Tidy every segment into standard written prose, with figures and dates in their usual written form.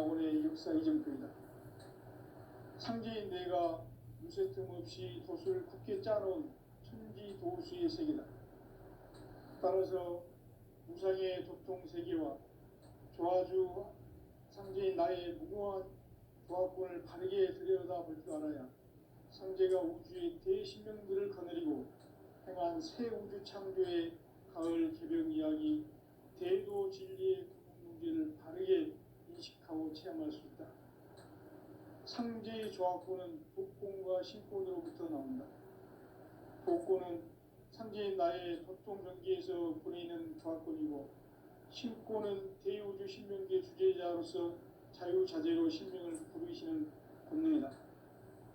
낙원의 역사 이정표이다. 상제인 내가 무쇠 틈 없이 돛을 굳게 짜놓은 천지도수의 세계다. 따라서 무상의 도통 세계와 조화주 상제인 나의 무궁한 조합권을 바르게 들여다볼 줄 알아야 상제가 우주의 대신명들을 거느리고 행한 새 우주 창조의 가을 개벽 이야기, 대도 진리의 구분 문제를 바르게 인식하고 체험할 수 있다. 상제의 조합권은 독권과 신권으로부터 나온다. 독권은 상제인 나의 도통 경계에서 보내는 조합권이고, 신권은 대우주 신명계 주제자로서 자유자재로 신명을 부르시는 권능이다.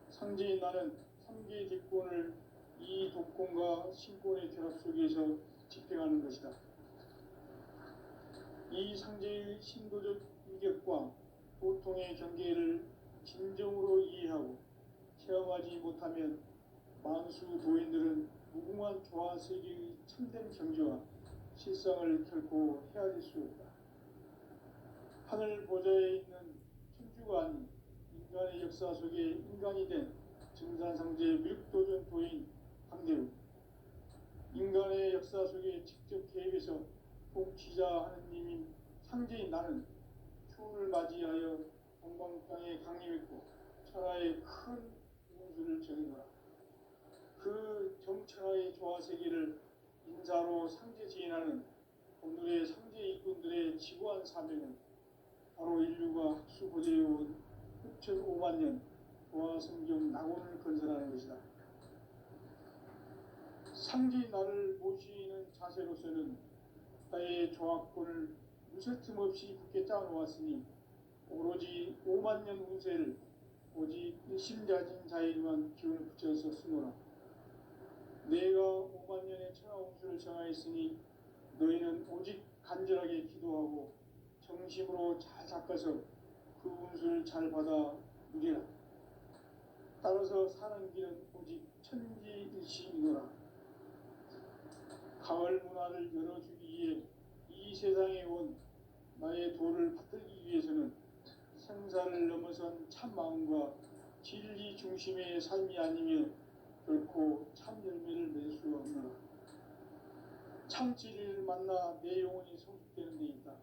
상제인 나는 3개의 뒷권을 이 독권과 신권의 결합 속에서 집행하는 것이다. 이 상제의 신도적 인격과 도통의 경계를 진정으로 이해하고 체험하지 못하면 만수 도인들은 무궁한 조화 세계의 참된 경지와 실상을 결코 헤아릴 수 없다. 하늘 보좌에 있는 천주가 아닌 인간의 역사 속에 인간이 된 증산상제 미륵도전 도인 강대우, 인간의 역사 속에 직접 개입해서 통치자 하느님인 상제인 나는 추운을 맞이하여 동방땅에 강림했고 천하의 큰 운수를 정해노라. 그 정천하의 조화세계를 인사로 상제 지인하는 오늘의 상제 일꾼들의 지구한 사명은 바로 인류가 학수고대해온 6,500만 년 조화성경 낙원을 건설하는 것이다. 상제인 나를 모시는 자세로서는 나의 조합권을 무쇠 틈 없이 굳게 짜놓았으니 오로지 5만 년 운세를 오직 일심자진 자에게만 기운을 붙여서 쓰노라. 내가 5만 년의 천하 운수를 정하였으니 너희는 오직 간절하게 기도하고 정심으로 잘 닦아서 그 운수를 잘 받아 누리라. 따라서 사는 길은 오직 천지일심이노라. 가을 문화를 열어주기 위해 이 세상에 온 나의 도를 받들기 위해서는 생사를 넘어선 참마음과 진리 중심의 삶이 아니면 결코 참 열매를 맺을 수 없노라. 참 진리를 만나 내 영혼이 성숙되는 데 있다.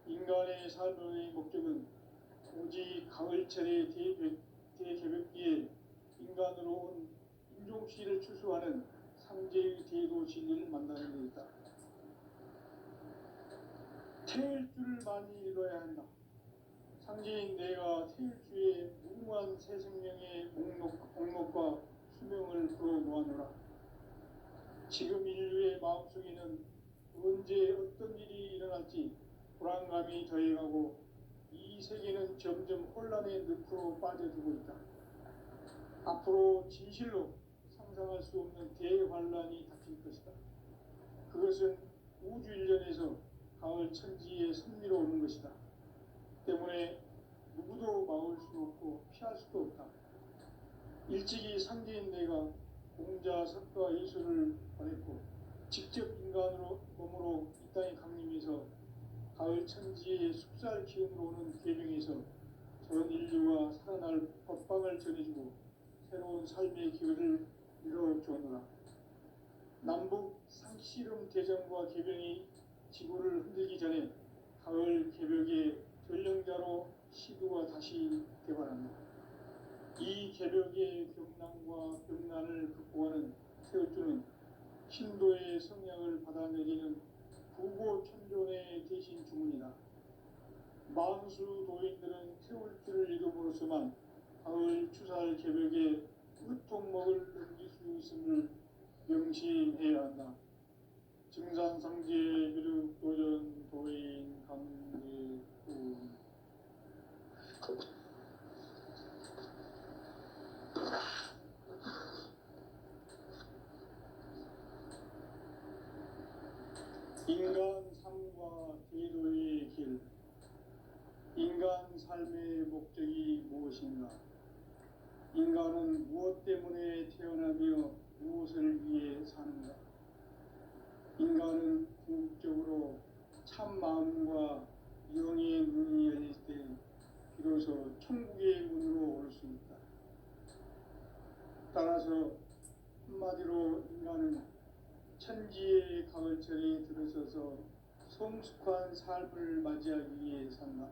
인간의 삶의 목적은 오직 가을철의 대개벽기에 인간으로 온 인종씨를 추수하는 상제의 대도 진리를 만나는 데 있다. 태일 줄을 많이 읽어야 한다. 상제인 내가 태일주의 무궁한 새 생명의 목록과 수명을 풀어놓아노라. 지금 인류의 마음속에는 언제 어떤 일이 일어날지 불안감이 더해가고 이 세계는 점점 혼란의 늪으로 빠져들고 있다. 앞으로 진실로 상상할 수 없는 대환란이 닥칠 것이다. 그것은 우주 일련에서 가을 천지의 섭리로 오는 것이다. 때문에 누구도 막을 수 없고 피할 수도 없다. 일찍이 상제인 내가 공자, 석가, 예수를 보냈고 직접 인간으로 몸으로 이 땅에 강림해서 가을 천지의 숙살 기운으로 오는 계명에서 전 인류가 살아날 법방을 전해주고 새로운 삶의 기회를 이뤄주었노라. 남북 상씨름 대전과 개병이 지구를 흔들기 전에 가을 개벽의 전령자로 시도가 다시 개발합니다. 이 개벽의 경난과 병난을 극복하는 태울주는 신도의 성향을 받아내리는 부고천존의 대신 주문이다. 만수 도인들은 태울주를 읽음으로써만 가을 추살 개벽에 으통먹을 넘길 수 있음을 명심해야 한다. 증산상제 미륵도전 도인 강제훈. 인간 삶과 대도의 길. 인간 삶의 목적이 무엇인가? 인간은 무엇 때문에 태어나며 무엇을 위해 사는가? 인간은 궁극적으로 참 마음과 영의 눈이 열릴 때 성숙한 삶을 맞이하기 위해 산다.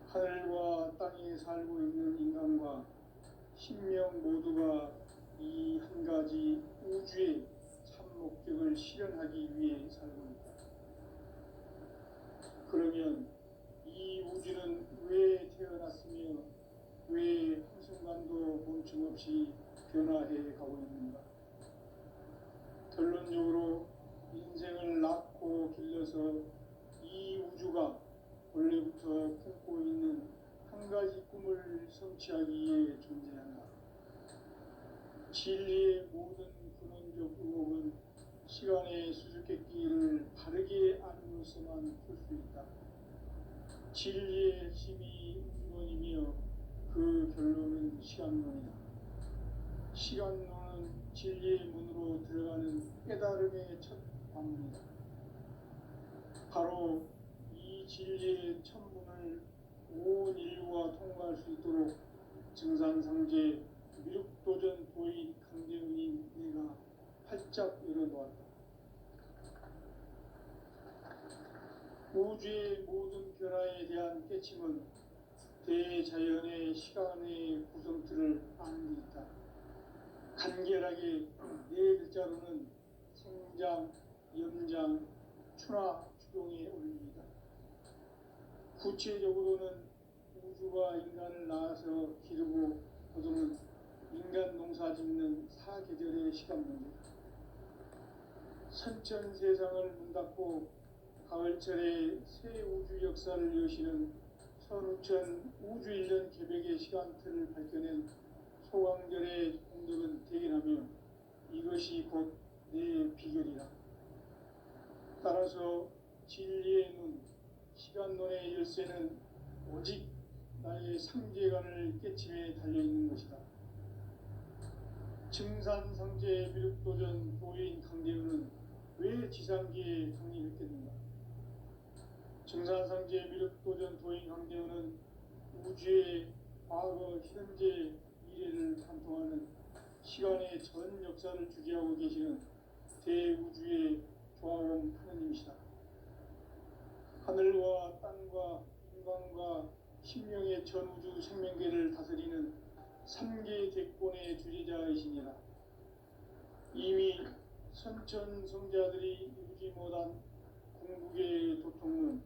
하늘과 땅에 살고 있는 인간과 신명 모두가 이 한 가지 우주의 참 목적을 실현하기 위해 살고 있다. 그러면 이 우주는 왜 태어났으며 왜 한순간도 멈춤없이 변화해 가고 있는가? 결론적으로 인생을 낳고 길러서 이 우주가 원래부터 품고 있는 한 가지 꿈을 성취하기 위해 존재한다. 진리의 모든 근원적 의혹은 시간의 수수께끼를 바르게 알므로서만 풀 수 있다. 진리의 핵심이 우주론이며 그 결론은 시간론이다. 시간론은 진리의 문으로 들어가는 깨달음의 첫 관문이다. 바로 이 진리의 천문을 온 인류가 통과할 수 있도록 증산상제 미륵도전 도인 강대훈인 내가 활짝 열어놓았다. 우주의 모든 변화에 대한 깨침은 대자연의 시간의 구성틀을 아는 데 있다. 간결하게 네 글자로는 생장, 염장, 추나 추동에 올립니다. 구체적으로는 우주가 인간을 낳아서 기르고 거두는 인간 농사 짓는 사계절의 시간 문제다. 선천 세상을 문 닫고 가을철에 새 우주 역사를 여시는 선우천 우주 1년 개백의 시간틀을 밝혀낸 소강절의 공덕은 대견하며 이것이 곧 내 비결이라. 따라서 진리의 눈, 시간론의 열쇠는 오직 나의 상제관을 깨침에 달려있는 것이다. 증산상제 미륵도전 도인 강대훈은 왜 지상기에 강림했겠는가? 증산상제 미륵도전 도인 강대훈은 우주의 과거, 현재, 미래를 관통하는 시간의 전 역사를 주재하고 계시는 대우주의 조화공 하느님이시다. 하늘과 땅과 인간과 신명의 전우주 생명계를 다스리는 3개 대권의 주재자이시니라. 이미 선천 성자들이 이루지 못한 궁극의 도통은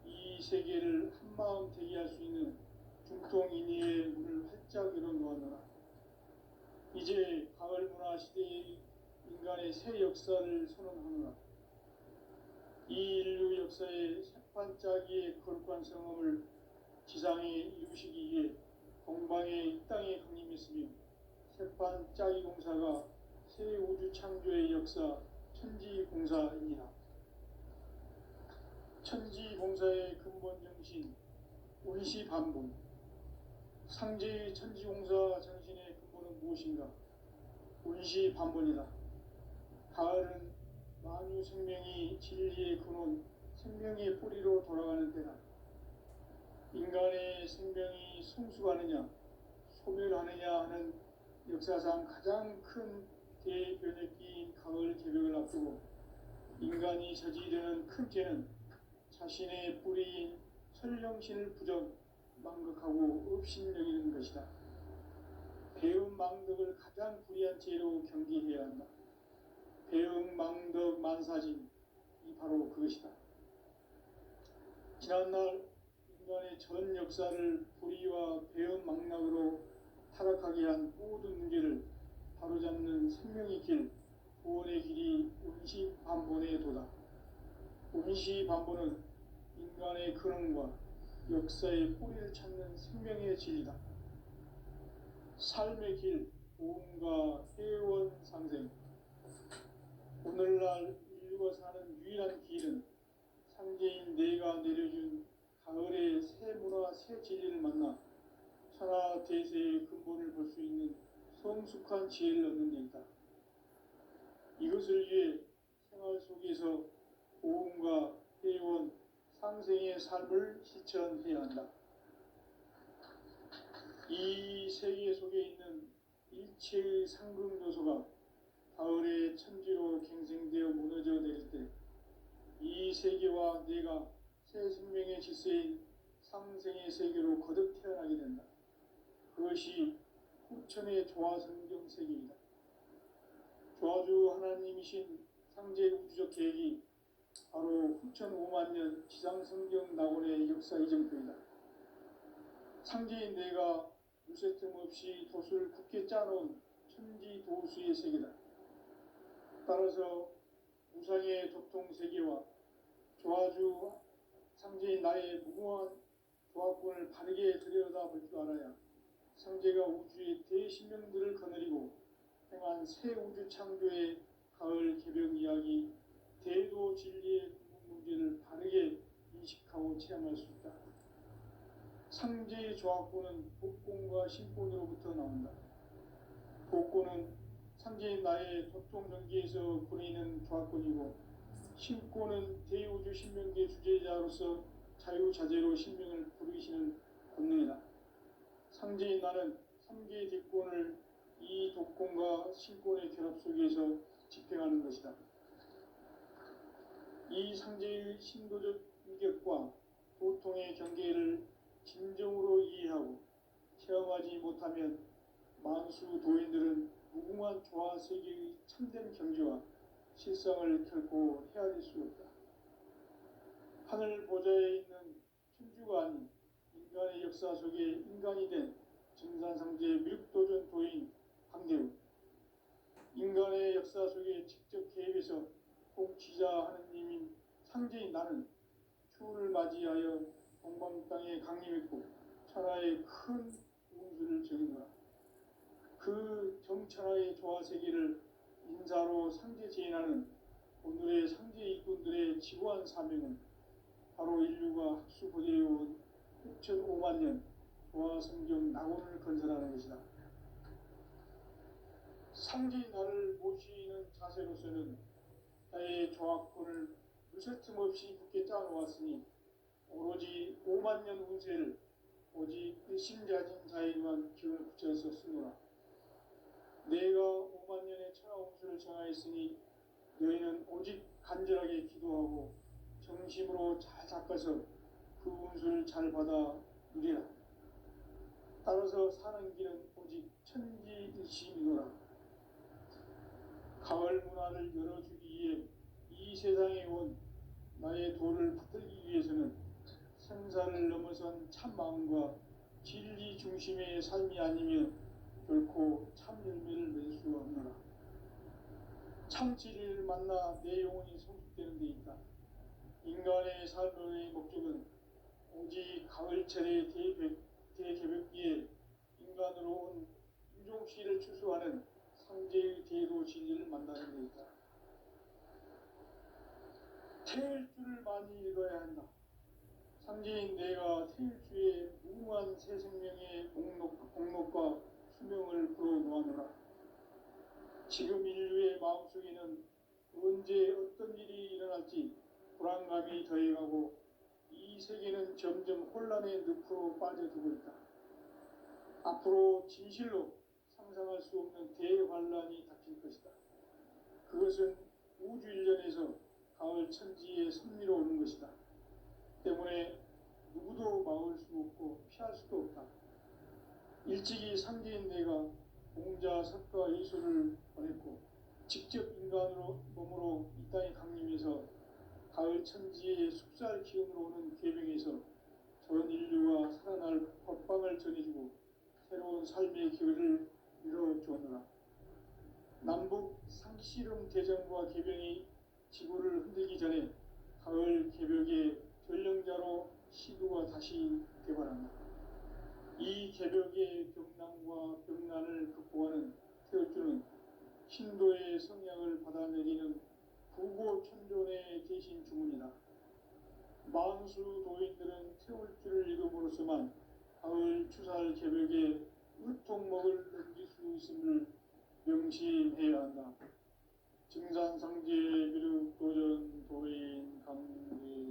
이 세계를 한마음 되게 할 수 있는 중통인의의 문을 활짝 열어놓았노라. 이제 가을 문화 시대의 인간의 새 역사를 선언하노라. 이 인류 역사의 새반짝이의 거룩한 성험을 지상에 이루시기 위해 동방의 이 땅에 강림했으며 새반짝이 공사가 새 우주 창조의 역사 천지공사이니라. 천지공사의 근본 정신 운시반본. 상제의 천지공사 정신의 근본은 무엇인가? 운시반본이다. 가을은 만유 생명이 진리의 근원, 생명의 뿌리로 돌아가는 때다. 인간의 생명이 성숙하느냐, 소멸하느냐 하는 역사상 가장 큰 대변혁기인 가을 개벽을 앞두고 인간이 저지르는 큰 죄는 자신의 뿌리인 설령신을 부정, 망극하고 업신여기는 것이다. 배움 망덕을 가장 불의한 죄로 경계해야 한다. 배움 망덕 만사진, 이 바로 그것이다. 지난날 인간의 전 역사를 불의와 배움 망락으로 타락하게 한 모든 문제를 바로잡는 생명의 길, 구원의 길이 운시반본의 도다. 운시반본은 인간의 근원과 역사의 뿌리를 찾는 생명의 진리다. 삶의 길, 보험과 회원 상생. 오늘날 인류가 사는 유일한 길은 상제인 내가 내려준 가을의 새 문화, 새 진리를 만나 천하 대세의 근본을 볼 수 있는 성숙한 지혜를 얻는 데 있다. 이것을 위해 생활 속에서 보험과 회원, 상생의 삶을 실천해야 한다. 이 세계 속에 있는 일체의 상급 요소가 가을의 천지로 갱생되어 무너져 내릴 때 이 세계와 내가 새 생명의 질서인 상생의 세계로 거듭 태어나게 된다. 그것이 후천의 조화성경 세계이다. 조화주 하나님이신 상제 우주적 계획이 바로 후천 5만 년 지상성경 낙원의 역사 이정표이다. 상제인 내가 무쇠 틈 없이 돛을 굳게 짜놓은 천지 도수의 세계다. 따라서 우상의 도통 세계와 조화주 상제인 나의 무궁한 조합권을 바르게 들여다볼 줄 알아야 상제가 우주의 대신명들을 거느리고 행한 새 우주 창조의 가을 개벽 이야기, 대도 진리의 문제를 바르게 인식하고 체험할 수 있다. 상제의 조합권은 복권과 신권으로부터 나온다. 복권은 상제인 나의 도통 전기에서 보내는 조합권이고, 신권은 대우주 신명계 주제자로서 자유자재로 신명을 부르시는 권능이다. 상제인 나는 3개의 뒷권을 이 독권과 신권의 결합 속에서 집행하는 것이다. 이 상제의 신도적 인격과 도통의 경계를 진정으로 이해하고 체험하지 못하면 만수 도인들은 무궁한 조화 세계의 참된 경지와 실상을 결코 헤아릴 수 없다. 하늘 보좌에 있는 천주가 아닌 인간의 역사 속에 인간이 된 증산상제 미륵도전 도인 황대우, 인간의 역사 속에 직접 개입해서 통치자 하느님인 상제인 나는 추운을 맞이하여 동방 땅에 강림했고 천하의 큰 운수를 정인노라. 그 정천하의 조화세계를 인사로 상제 제인하는 오늘의 상제 일꾼들의 지구한 사명은 바로 인류가 학수고대해온 6,5만 년 조화성경 낙원을 건설하는 것이다. 상제인 나를 모시는 자세로서는 나의 조합권을 무쇠틈 없이 굳게 짜놓았으니 오로지 5만 년 운세를 오직 일심자진 자에게만 기운을 붙여서 쓰노라. 내가 5만 년의 천하 운수를 정하였으니 너희는 오직 간절하게 기도하고 정심으로 잘 닦아서 그 운수를 잘 받아 누리라. 따라서 사는 길은 오직 천지일심이노라. 가을 문화를 열어주기 위해 이 세상에 온 나의 도를 붙들기 위해서는 생사를 넘어선 참 마음과 진리 중심의 삶이 아니면 결코 참 열매를 맺을 수 없노라. 참 진리를 만나 내 영혼이 성숙되는 데 있다. 인간의 삶의 목적은 오직 가을철의 대개벽기에 인간으로 온 인종시를 추수하는 상제의 대도 진리를 만나는 데 있다. 태일주를 많이 읽어야 한다. 상제인 내가 태일주의 무궁한 새 생명의 공록과 수명을 불어놓아노라. 지금 인류의 마음속에는 언제 어떤 일이 일어날지 불안감이 더해가고 이 세계는 점점 혼란의 늪으로 빠져들고 있다. 앞으로 진실로 상상할 수 없는 대환란이 닥칠 것이다. 그것은 우주 일련에서 가을 천지의 섭리로 오는 것이다. 때문에 누구도 막을 수 없고 피할 수도 없다. 일찍이 상제인 내가 공자, 석가, 예수를 보냈고 직접 인간으로 몸으로 이 땅에 강림해서 가을 천지의 숙살 기운으로 오는 계명에서 전 인류가 살아날 법방을 전해주고 새로운 삶의 기회를 이뤄주었노라. 남북 상씨름 대전과 개병이 지구를 흔들기 전에 가을 개벽의 전령자로 시도가 다시 개발한다. 이 개벽의 병난과 병난을 극복하는 태울주는 신도의 성향을 받아내리는 부고천존의 대신 주문이다. 만수 도인들은 태울주를 이름으로서만 가을 추살 개벽에 의통목을 넘길 수 있음을 명심해야 한다. 증산상제 미륵도전 도인 강대훈.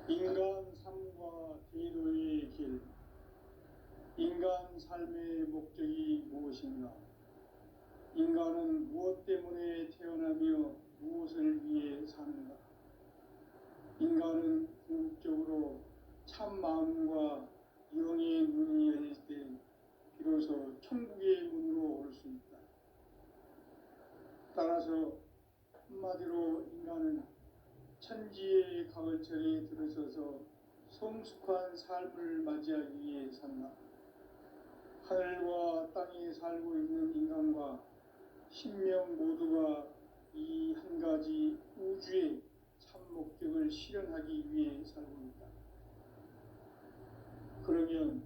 인간 삶과 제도의 삶의 목적이 무엇인가? 인간은 무엇 때문에 태어나며 무엇을 위해 사는가? 인간은 궁극적으로 참 마음과 영의 문이 열릴 때 비로소 천국의 문으로 올 수 있다. 따라서 한마디로 인간은 천지의 가을철에 들어서서 성숙한 삶을 맞이하기 위해 산다. 하늘과 땅에 살고 있는 인간과 신명 모두가 이 한 가지 우주의 참 목적을 실현하기 위해 살고 있다. 그러면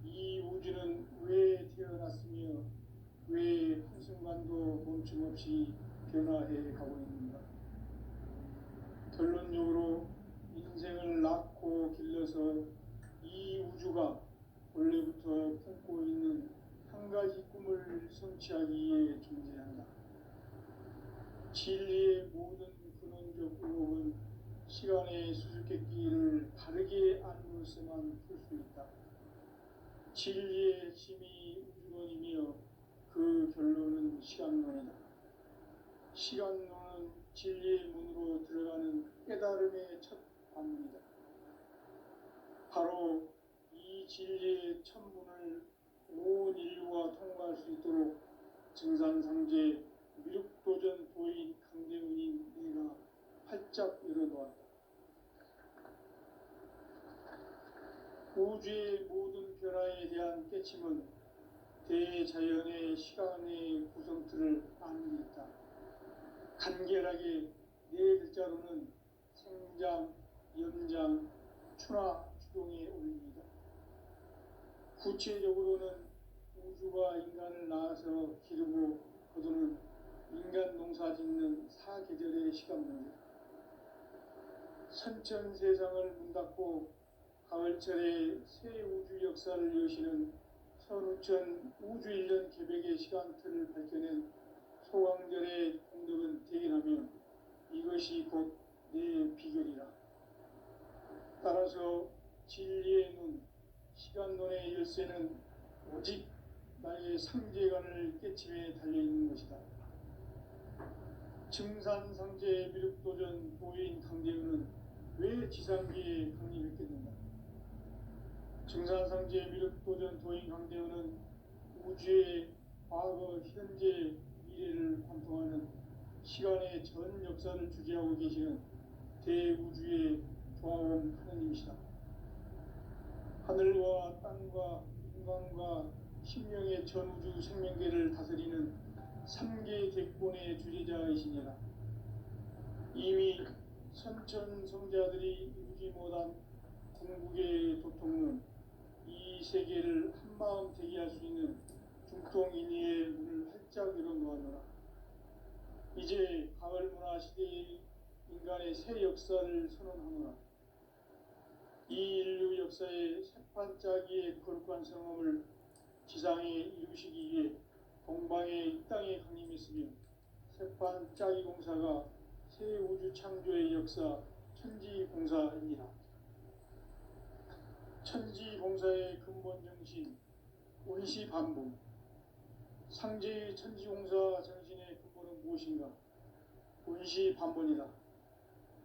이 우주는 왜 태어났으며 왜 한순간도 멈춤없이 변화해 가고 있는가? 결론적으로 인생을 낳고 길러서 이 우주가 원래부터 품고 있는 한 가지 꿈을 성취하기 위해 존재한다. 진리의 모든 근원적 의혹은 시간의 수수께끼를 바르게 알므로서만 풀 수 있다. 진리의 핵심이 우주론이며 그 결론은 시간론이다. 시간론은 진리의 문으로 들어가는 깨달음의 첫 관문이다. 바로 이 진리의 첫 문을 온 인류가 통과할 수 있도록 증산상제 미륵도전 도인 강대훈인 내가 활짝 열어놓았다. 우주의 모든 변화에 대한 깨침은 대자연의 시간의 구성틀을 아는 데 있다. 간결하게 네 글자로는 생장, 연장, 추나 추동에 올립니다. 구체적으로는 우주가 인간을 낳아서 기르고 거두는 인간 농사 짓는 사계절의 시간 문제, 선천 세상을 문 닫고 가을철에 새 우주 역사를 여시는 선우천 우주 1년 개백의 시간틀을 밝혀낸 소강절의 공덕은 대견하며 이것이 곧 내 비결이라. 따라서 진리의 눈, 시간론의 열쇠는 오직 나의 상제관을 깨침에 달려있는 것이다. 증산상제 미륵도전 도인 강대훈은 왜 지상계에 강림했겠는가? 증산상제 미륵도전 도인 강대훈은 우주의 과거, 현재, 미래를 관통하는 시간의 전 역사를 주재하고 계시는 대우주의 조화원 하느님이시다. 하늘과 땅과 인간과 신명의 전우주 생명계를 다스리는 3개 객본의 주제자이시니라. 이미 선천 성자들이 이루지 못한 궁극의 도통론, 이 세계를 한마음 되게 할 수 있는 중통인의의 문을 활짝 열어놓았노라. 이제 가을 문화 시대의 인간의 새 역사를 선언하노라. 이 인류 역사의 새판짜기의 거룩한 성험을 지상에 이루시기 위해 동방의 이 땅에 강림했으며 새판짜기 공사가 새 우주 창조의 역사 천지공사입니다. 천지공사의 근본 정신 원시반복, 상제의 천지공사 정신의 근본은 무엇인가? 원시반복이다.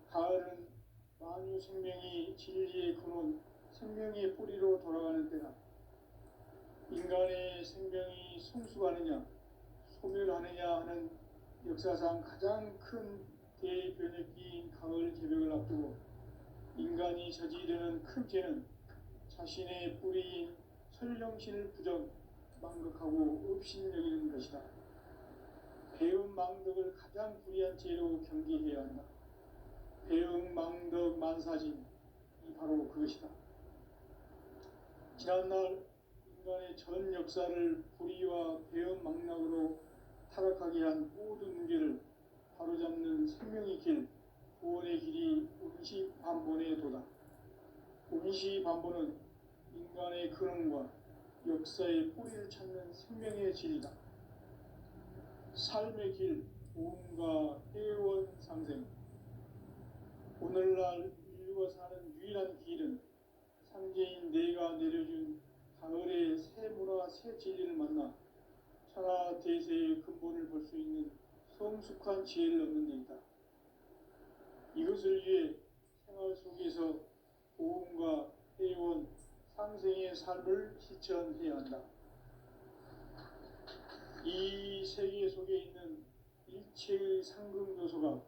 가을은 만유 생명이 진리의 근원, 생명의 뿌리로 돌아가는 때다. 인간의 생명이 성숙하느냐, 소멸하느냐 하는 역사상 가장 큰 대변혁기인 가을 개벽을 앞두고 인간이 저지르는 큰 죄는 자신의 뿌리인 설령신을 부정, 망극하고 업신여기는 것이다. 배움 망덕을 가장 불의한 죄로 경계해야 한다. 배움 망덕 만사진이 바로 그것이다. 지난날 인간의 전 역사를 불의와 배움 망락으로 타락하게 한 모든 문제를 바로잡는 생명의 길, 구원의 길이 원시반본의 도다. 원시반본은 인간의 근원과 역사의 뿌리를 찾는 생명의 진리다. 삶의 길, 보험과 회원 상생. 오늘날 인류가 사는 유일한 길은 상제인 내가 내려준 가을의 새 문화 새 진리를 만나 천하 대세의 근본을 볼 수 있는 성숙한 지혜를 얻는 데 있다. 이것을 위해 생활 속에서 고음과 회원, 상생의 삶을 실천해야 한다. 이 세계 속에 있는 일체의 상금 요소가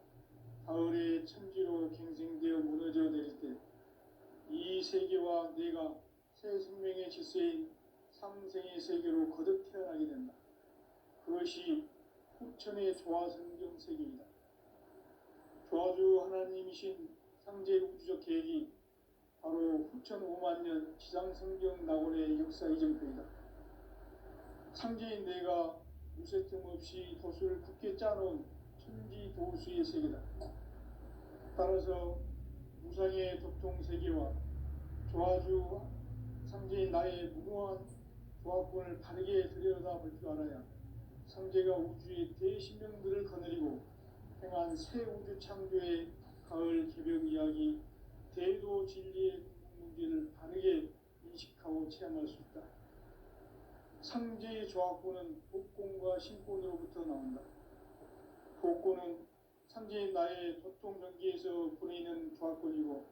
가을의 천지로 갱생되어 무너져 내릴 때 이 세계와 내가 새 생명의 질서인 상생의 세계로 거듭 태어나게 된다. 그것이 후천의 조화성경 세계이다. 조화주 하나님이신 상제 우주적 계획이 바로 후천 5만 년 지상성경 낙원의 역사 이정표이다. 상제인 내가 무쇠 틈 없이 도수를 굳게 짜놓은 천지 도수의 세계다. 따라서 무상의 도통 세계와 조화주 상제인 나의 무궁한 조합권을 바르게 들여다볼 줄 알아야 상제가 우주의 대신명들을 거느리고 행한 새 우주 창조의 가을 개벽 이야기 대도 진리의 문제를 바르게 인식하고 체험할 수 있다. 상제의 조합권은 복권과 신권으로부터 나온다. 복권은 상제인 나의 도통 경계에서 보내는 조합권이고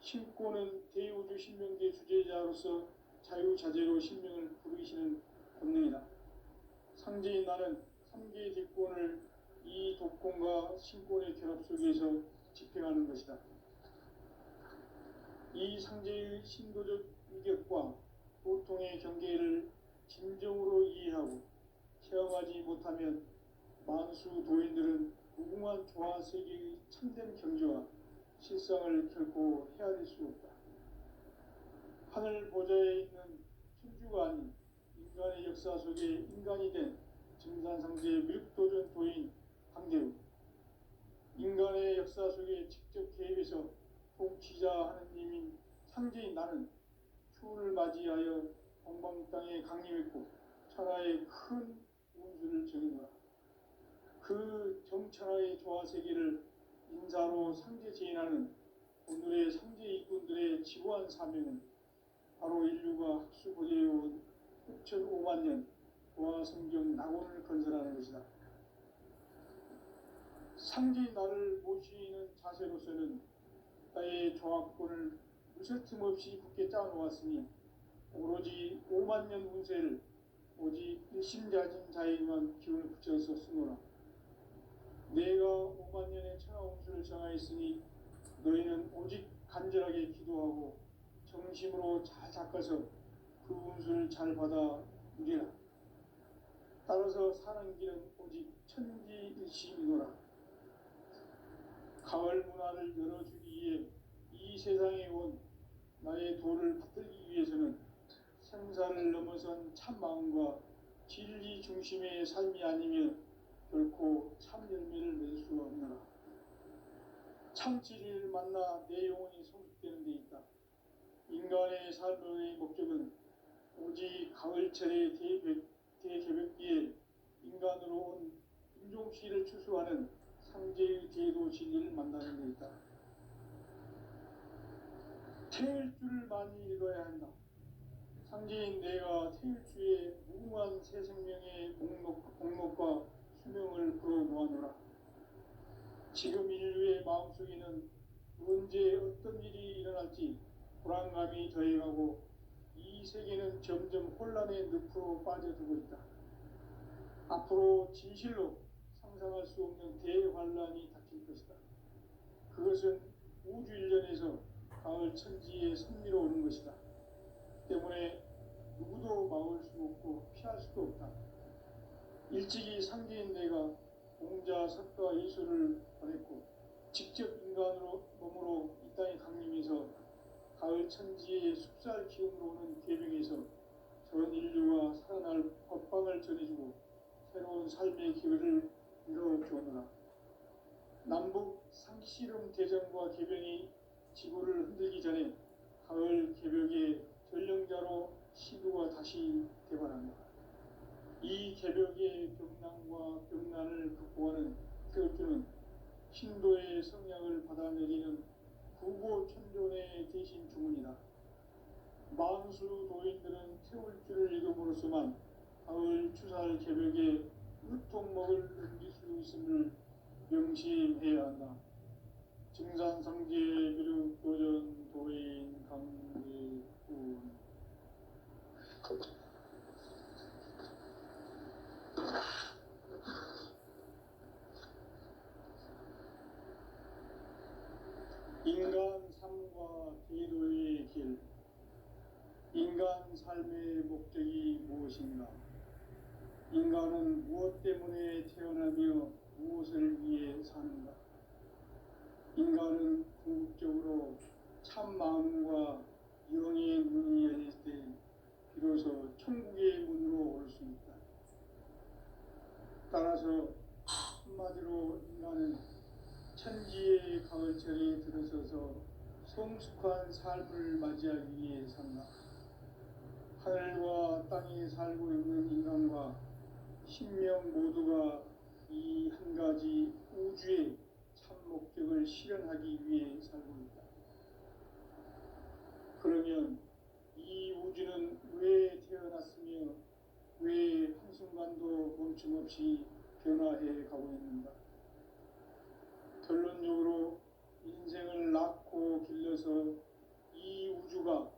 신권은 대우주 신명계 주제자로서 자유자재로 신명을 부르시는 권능이다. 상제인 나는 3개의 대권을 이 독권과 신권의 결합 속에서 집행하는 것이다. 이 상제의 신도적 위격과 보통의 경계를 진정으로 이해하고 체험하지 못하면 만수 도인들은 무궁한 조화 세계의 참된 경지와 실상을 결코 헤아릴 수 없다. 하늘 보좌에 있는 천주가 아닌 인간의 역사 속에 인간이 된 증산상제의 미륵도전 도인 강대우, 인간의 역사 속에 직접 개입해서 통치자 하느님인 상제인 나는 추운을 맞이하여 동방 땅에 강림했고 천하의 큰 운수를 정해노라. 그 정천하의 조화세계를 인사로 상제 제인하는 오늘의 상제 일꾼들의 지구한 사명은 바로 인류가 학수고대해온 6,5만 년 조화성경 낙원을 건설하는 것이다. 상제인 나를 모시는 자세로서는 나의 조합권을 무쇠 틈 없이 굳게 짜놓았으니 오로지 5만 년 운세를 오직 일심자진 자에게만 기운을 붙여서 쓰노라. 내가 5만 년의 천하 운수를 정하였으니 너희는 오직 간절하게 기도하고 정심으로 잘 닦아서 그 운수를 잘 받아 누리라. 따라서 사는 길은 오직 천지일심이노라. 가을 문화를 열어주기 위해 이 세상에 온 나의 도를 붙들기 위해서는 생사를 넘어선 참 마음과 진리 중심의 삶이 아니면 결코 참 열매를 낼 수 없노라. 참 진리를 만나 내 영혼이 성숙되는 데 있다. 인간의 삶의 목적은 오직 가을철의 대개벽기에 인간으로 온 인종시를 추수하는 상제의 제도 진리를 만나는 데 있다. 태일주를 많이 읽어야 한다. 상제인 내가 태일주의 무궁한 새 생명의 목록과 수명을 풀어놓아노라. 지금 인류의 마음속에는 언제 어떤 일이 일어날지 불안감이 더해가고 이 세계는 점점 혼란의 늪으로 빠져들고 있다. 앞으로 진실로 상상할 수 없는 대환란이 닥칠 것이다. 그것은 우주 일련에서 가을 천지의 섭리로 오는 것이다. 때문에 누구도 막을 수 없고 피할 수도 없다. 일찍이 상제인 내가 공자, 석가, 예수를 보냈고 직접 인간으로 몸으로 이 땅에 강림해서 가을 천지의 숲살 기운으로 오는 계명에서 전 인류와 살아날 법방을 전해주고 새로운 삶의 기회를 이뤄주었노라. 남북 상씨름 대전과 개병이 지구를 흔들기 전에 가을 개벽의 전령자로 시도가 다시 대발한다. 이 개벽의 병난과 병난을 극복하는 태극주는 신도의 성량을 받아내리는 구고천존의 대신 주문이다. 만수 도인들은 태울 줄을 이름으로서만 가을 추살 개벽에 으통목을 넘길 수 있음을 명심해야 한다. 증산상제 비륙 도전 도인 강대군. 인간 삶과 기도의 길. 인간 삶의 목적이 무엇인가? 인간은 무엇 때문에 태어나며 무엇을 위해 사는가? 인간은 궁극적으로 참 마음과 영의 문이 열릴 때 비로소 천국의 문으로 올 수 있다. 따라서 한마디로 인간은 천지의 가을철에 들어서서 성숙한 삶을 맞이하기 위해 산다. 하늘과 땅에 살고 있는 인간과 신명 모두가 이 한 가지 우주의 참 목적을 실현하기 위해 살고 있다. 그러면 이 우주는 왜 태어났으며 왜 한순간도 멈춤없이 변화해 가고 있는가? 결론적으로 인생을 낳고 길러서 이 우주가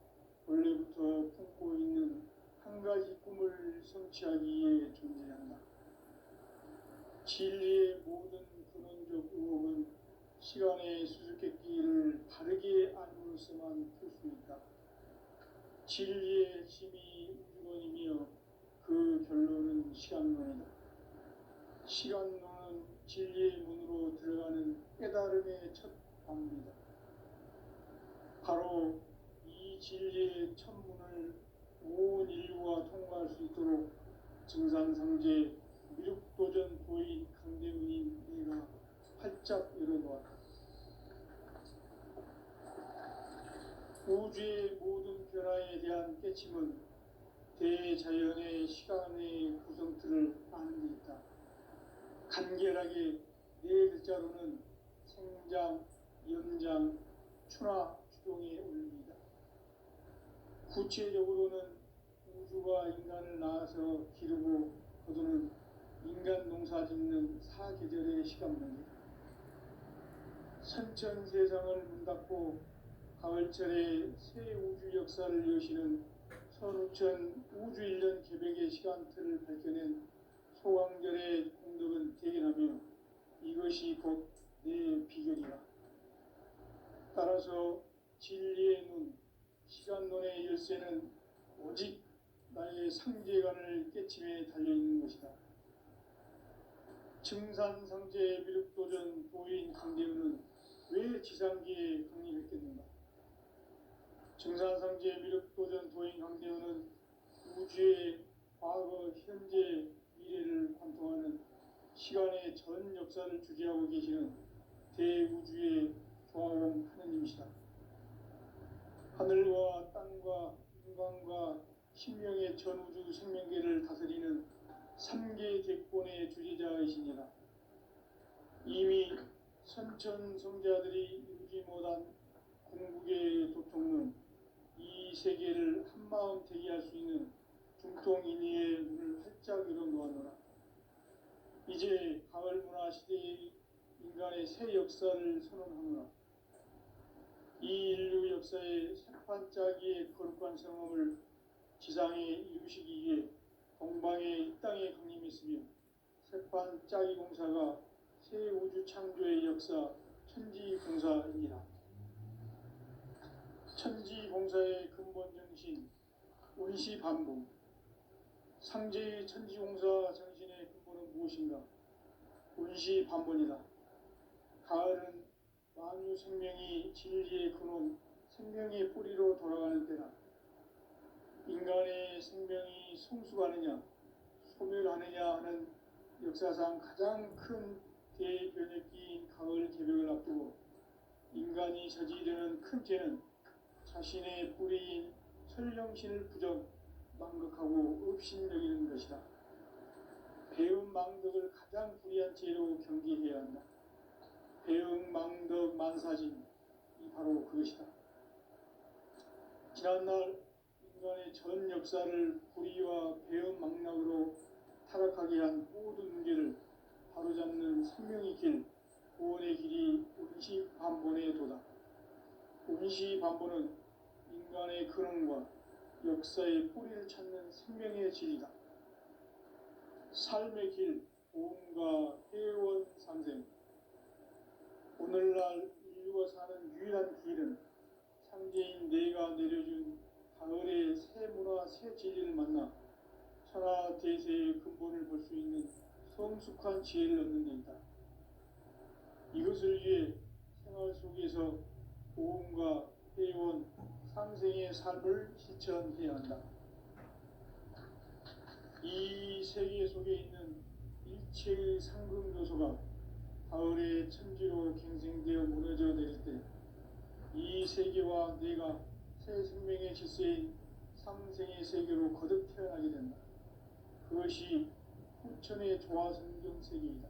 원래부터 품고 있는 한 가지 꿈을 성취하기 위해 존재한다. 진리의 모든 근원적 의혹은 시간의 수수께끼를 바르게 알므로서만 풀 수 있다. 진리의 핵심이 우주론이며 그 결론은 시간론이다. 시간론은 진리의 문으로 들어가는 깨달음의 첫 방문이다. 바로 이 진리의 첫 문을 온 인류가 통과할 수 있도록 증산상제 미륵도전 도인 강대훈인 내가 활짝 열어놓았다. 우주의 모든 변화에 대한 깨침은 대자연의 시간의 구성틀을 아는 데 있다. 간결하게 네 글자로는 생장, 연장, 추나 추동에 올립니다. 구체적으로는 우주가 인간을 낳아서 기르고 거두는 인간 농사 짓는 사계절의 시간입니다. 선천 세상을 문닫고 가을철에 새 우주 역사를 여시는 선우천 우주 1년 개벽의 시간틀을 밝혀낸 소강절의 공덕은 대견하며 이것이 곧 내 비결이다. 따라서 진리의 눈, 시간론의 열쇠는 오직 나의 상제관을 깨침에 달려있는 것이다. 증산상제 미륵도전 도인 강대훈은 왜 지상기에 강림했겠는가? 증산상제 미륵도전 도인 강대훈은 우주의 과거, 현재, 미래를 관통하는 시간의 전 역사를 주재하고 계시는 대우주의 조화원 하느님이시다. 하늘과 땅과 인간과 신명의 전우주 생명계를 다스리는 3계 객본의 주제자이시니라. 이미 선천성자들이 이루지 못한 궁극의 도통론, 이 세계를 한마음 되게 할 수 있는 중통인의의 문을 활짝 열어놓았노라. 이제 가을 문화 시대의 인간의 새 역사를 선언하노라. 이 인류 역사의 새판짜기의 거룩한 성험을 지상에 이루시기 위해 동방의 이 땅에 강림했으며 새판짜기 공사가 새 우주 창조의 역사 천지공사이니라. 천지공사의 근본 정신 운시반복. 상제의 천지공사 정신의 근본은 무엇인가? 운시반본이다. 가을은 만유 생명이 진리의 근원, 생명의 뿌리로 돌아가는 때다. 인간의 생명이 성숙하느냐, 소멸하느냐 하는 역사상 가장 큰 대변혁기인 가을 개벽을 앞두고 인간이 저지르는 큰 죄는 자신의 뿌리인 설령신을 부정, 망극하고 업신여기는 것이다. 배움 망덕을 가장 불의한 죄로 경계해야 한다. 배움 망덕 만사진, 이 바로 그것이다. 지난날 인간의 전 역사를 불의와 배은망락으로 타락하게 한 모든 문제를 바로잡는 생명의 길, 구원의 길이 운시반본의 도다. 운시반본은 인간의 근원과 역사의 뿌리를 찾는 생명의 진리다. 삶의 길, 보험과 회원 상생. 오늘날 인류가 사는 유일한 길은 창제인 내가 내려준 가을의 새 문화, 새 진리를 만나 천하 대세의 근본을 볼 수 있는 성숙한 지혜를 얻는 데 있다. 이것을 위해 생활 속에서 보험과 회원, 상생의 삶을 실천해야 한다. 이 세계 속에 있는 일체의 상금 요소가 가을의 천지로 갱생되어 무너져 내릴 때 이 세계와 내가 새 생명의 질서인 상생의 세계로 거듭 태어나게 된다. 그것이 후천의 조화성경 세계이다.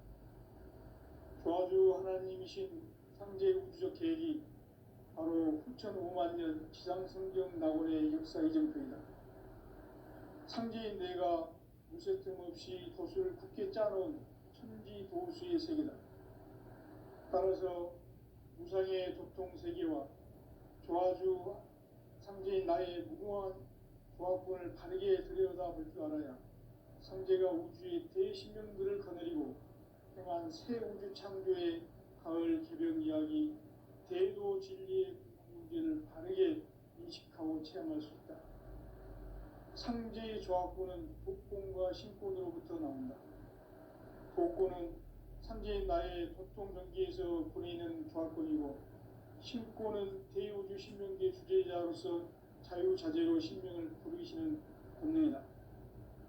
조화주 하나님이신 상제 우주적 계획이 바로 후천 5만 년 지상성경 낙원의 역사 이정표이다. 상제인 내가 무쇠틈 없이 도수를 굳게 짜놓은 천지 도수의 세계다. 따라서 무상의 도통 세계와 조화주 상제인 나의 무궁한 조합군을 바르게 들여다볼 줄 알아야 상제가 우주의 대신명들을 거느리고 행한 새 우주 창조의 가을 개벽 이야기, 대도 진리의 문제를 바르게 인식하고 체험할 수 있다. 상제의 조합군은 독공과 신권으로부터 나온다. 독공은 상제인 나의 도통 전기에서 보내는 조합군이고, 신권은 대우주 신명계 주제자로서 자유자재로 신명을 부르시는 본능이다.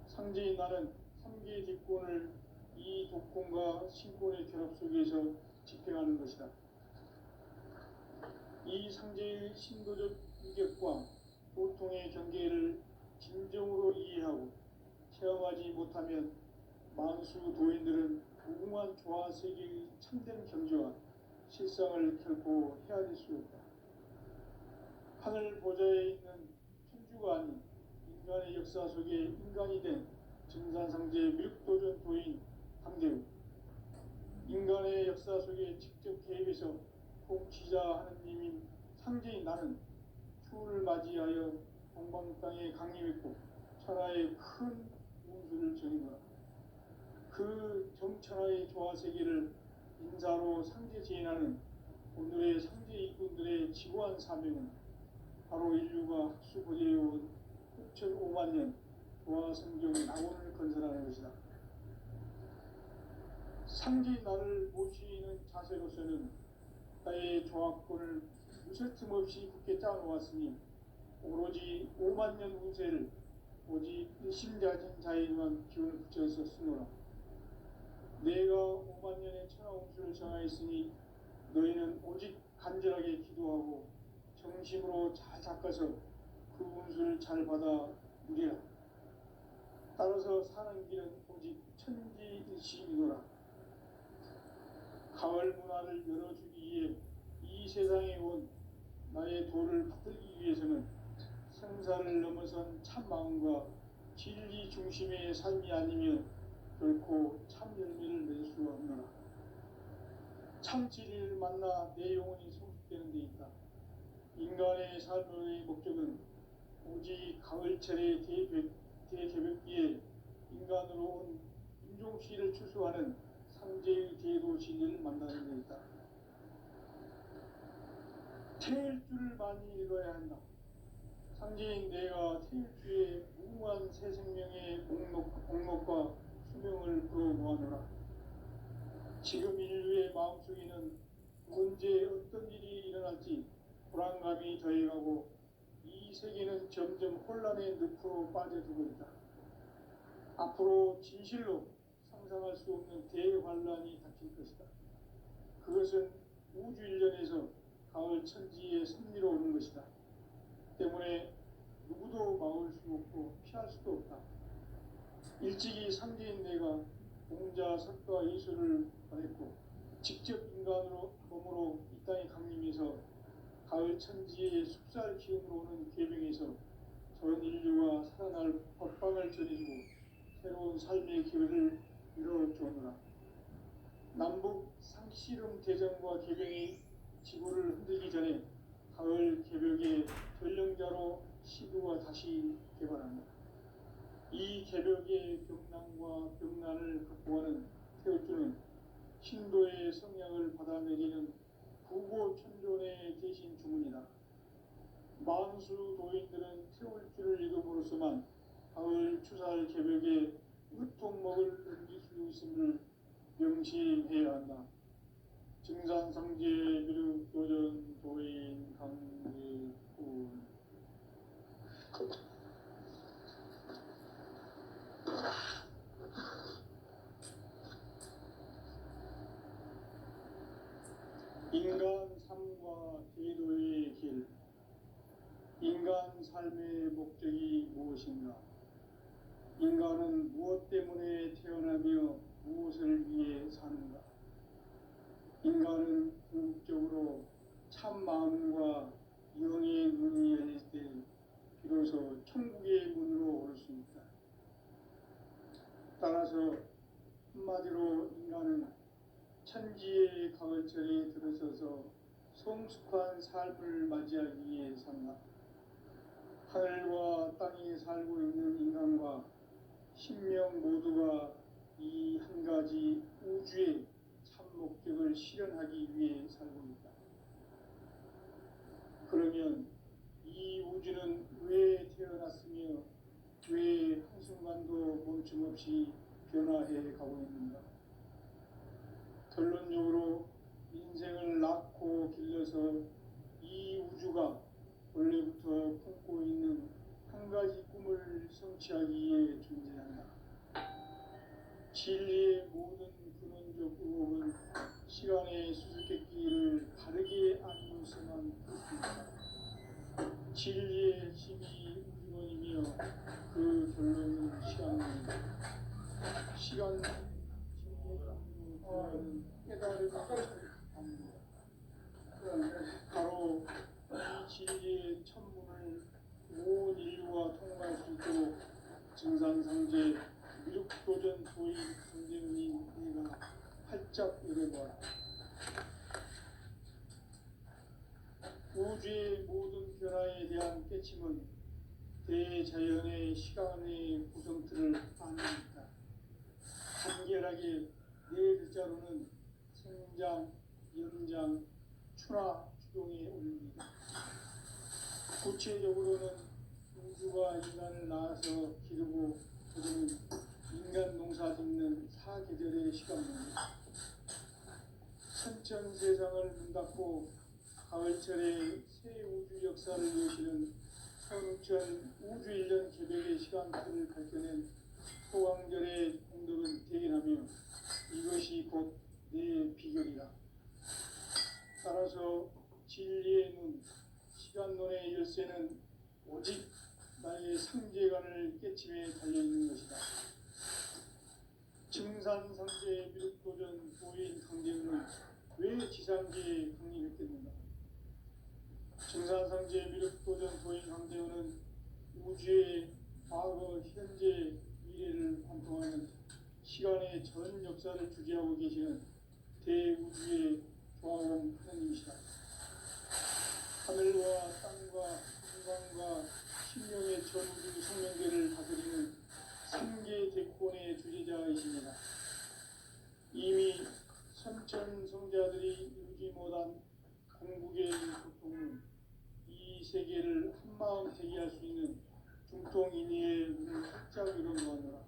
상제인 나는 3개의 뒷권을 이 독권과 신권의 결합 속에서 집행하는 것이다. 이 상제의 신도적 인격과 보통의 경계를 진정으로 이해하고 체험하지 못하면 만수 도인들은 무궁한 조화 세계의 참된 경지와 실상을 결코 헤아릴 수 없다. 하늘 보좌에 있는 천주가 아닌 인간의 역사 속에 인간이 된 증산상제 밀도전 도인 강대우, 인간의 역사 속에 직접 개입해서 통치자 하느님인 상제인 나는 추운을 맞이하여 동방 땅에 강림했고 천하의 큰 운수를 전이노라. 그 정천하의 조화 세계를 인사로 상제 제인하는 오늘의 상제 일꾼들의 지고한 사명은 바로 인류가 학수고대해온 6,5만 년 조화 성경 낙원을 건설하는 것이다. 상제인 나를 모시는 자세로서는 나의 조합권을 무쇠틈 없이 굳게 짜놓았으니 오로지 5만 년 운세를 오직 일심자진 자에게만 기운을 붙여서 쓰노라. 내가 5만 년의 천하 운수를 정하였으니 너희는 오직 간절하게 기도하고 정심으로 잘 닦아서 그 운수를 잘 받아 누리라. 따라서 사는 길은 오직 천지일심이노라. 가을 문화를 열어주기 위해 이 세상에 온 나의 도를 받들기 위해서는 생사를 넘어선 참 마음과 진리 중심의 삶이 아니면 결코 참 열매를 낼 수 없노라. 참 진리를 만나 내 영혼이 성숙되는 데 있다. 인간의 삶의 목적은 오직 가을철의 대개벽기에 인간으로 온 인종씨를 추수하는 상제의 대도 진리를 만나는 데 있다. 태일 줄을 많이 읽어야 한다. 상제인 내가 태일주의 무궁한 새 생명의 목록과 수명을 풀어 모아노라. 지금 인류의 마음속에는 언제 어떤 일이 일어날지 불안감이 더해가고 이 세계는 점점 혼란의 늪으로 빠져들고 있다. 앞으로 진실로 상상할 수 없는 대환란이 닥칠 것이다. 그것은 우주 일련에서 가을 천지의 섭리로 오는 것이다. 때문에 누구도 막을 수 없고 피할 수도 없다. 일찍이 상제인 내가 공자, 석가, 예수를 보냈고 직접 인간으로 몸으로 이 땅에 강림해서 가을 천지의 숲살 기운으로 오는 계명에서 전 인류가 살아날 법방을 전해주고 새로운 삶의 기회를 이뤄주느라. 남북 상씨름 대전과 개병이 지구를 흔들기 전에 가을 개벽의 전령자로 시구가 다시 개발합니다. 이 개벽의 병난과 병난을 극복하는 태우주는 신도의 성향을 받아내리는 부고천존의 대신 주문이다. 만수 도인들은 태울주를 읽음으로써만 가을 추살 개벽에 으통먹을 넘길 수 있음을 명시해야 한다. 증산상제 미륵 도전 도인 강제군. 인간 삶과 제도의 길. 인간 삶의 목적이 무엇인가? 인간은 무엇 때문에 태어나며 무엇을 위해 사는가? 인간은 궁극적으로 참 마음과 영의 문이 열릴 때 비로소 천국의 문으로 올 수 있다. 따라서 한마디로 인간은 천지의 가을철에 들어서서 성숙한 삶을 맞이하기 위해 산다. 하늘과 땅에 살고 있는 인간과 신명 모두가 이 한 가지 우주의 참 목적을 실현하기 위해 살고 있다. 그러면 이 우주는 왜 태어났으며 왜 한순간도 멈춤없이 변화해 가고 있는가? 결론적으로 인생을 낳고 길러서 이 우주가 원래부터 품고 있는 한 가지 꿈을 성취하기 위해 존재한다. 진리의 모든 근원적 의혹은 시간의 수수께끼를 바르게 알고서만 풀 수 있다. 진리의 힘이 우주론이며 그 결론은 시간입니다. 시간 진리의 깨달음을 합니다. 바로 이 진리의 천문을 온 인류가 통과할 수 있도록 증산상제 미륵도전 도인 강대훈이 내가 활짝 열어보아라. 우주의 모든 변화에 대한 깨침은 대자연의 시간의 구성틀을 아닙니다. 간결하게 네 글자로는 생장, 연장, 추나 추동에 올립니다. 구체적으로는 우주가 인간을 낳아서 기르고 그들은 인간 농사 짓는 사계절의 시간입니다. 천천 세상을 문 닫고 가을철에 새 우주 역사를 여시는 선우천 우주 1년 개벽의 시간틀을 밝혀낸 소강절의 공덕은 대견하며 이것이 곧 내 비결이다. 따라서 진리의 문, 시간론의 열쇠는 오직 나의 상제관을 깨침에 달려있는 것이다. 증산상제 미륵도전 도인 강제훈은 왜 지상계에 강림했겠는가? 증산상제 미륵도전 도인 강제훈은 우주의 과거, 현재, 미래를 관통하는 시간의 전 역사를 주재하고 계시는 대우주의 조화원 하느님이시다. 하늘과 땅과 공간과 신명의 전우주 성명계를 다스리는 삼계 대권의 주제자이십니다. 이미 선천 성자들이 이루지 못한 궁극의 고통은 이 세계를 한마음 대기할 수 있는 중통인의의 문을 활짝 열어놓았노라.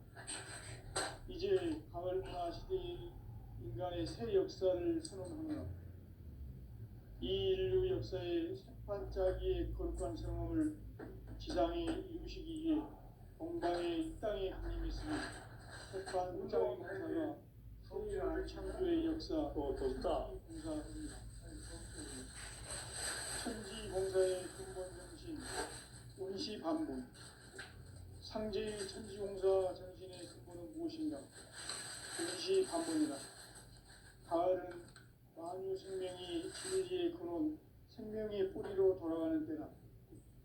이제 가을 문화 시대의 인간의 새 역사를 선언하노라. 이 인류 역사의 새반짝이의 거룩한 성험을 지상에 이루시기 위해 동방의 이 땅에 강림했으니 새반짝이 공사가 서울 창조의 역사 천지봉사입니다. 천지봉사의 근본 정신 운시반본. 상제의 천지봉사 정신의 근본은 무엇인가? 운시반본이다. 가을은 만유 생명이 진리의 근원, 생명의 뿌리로 돌아가는 때다.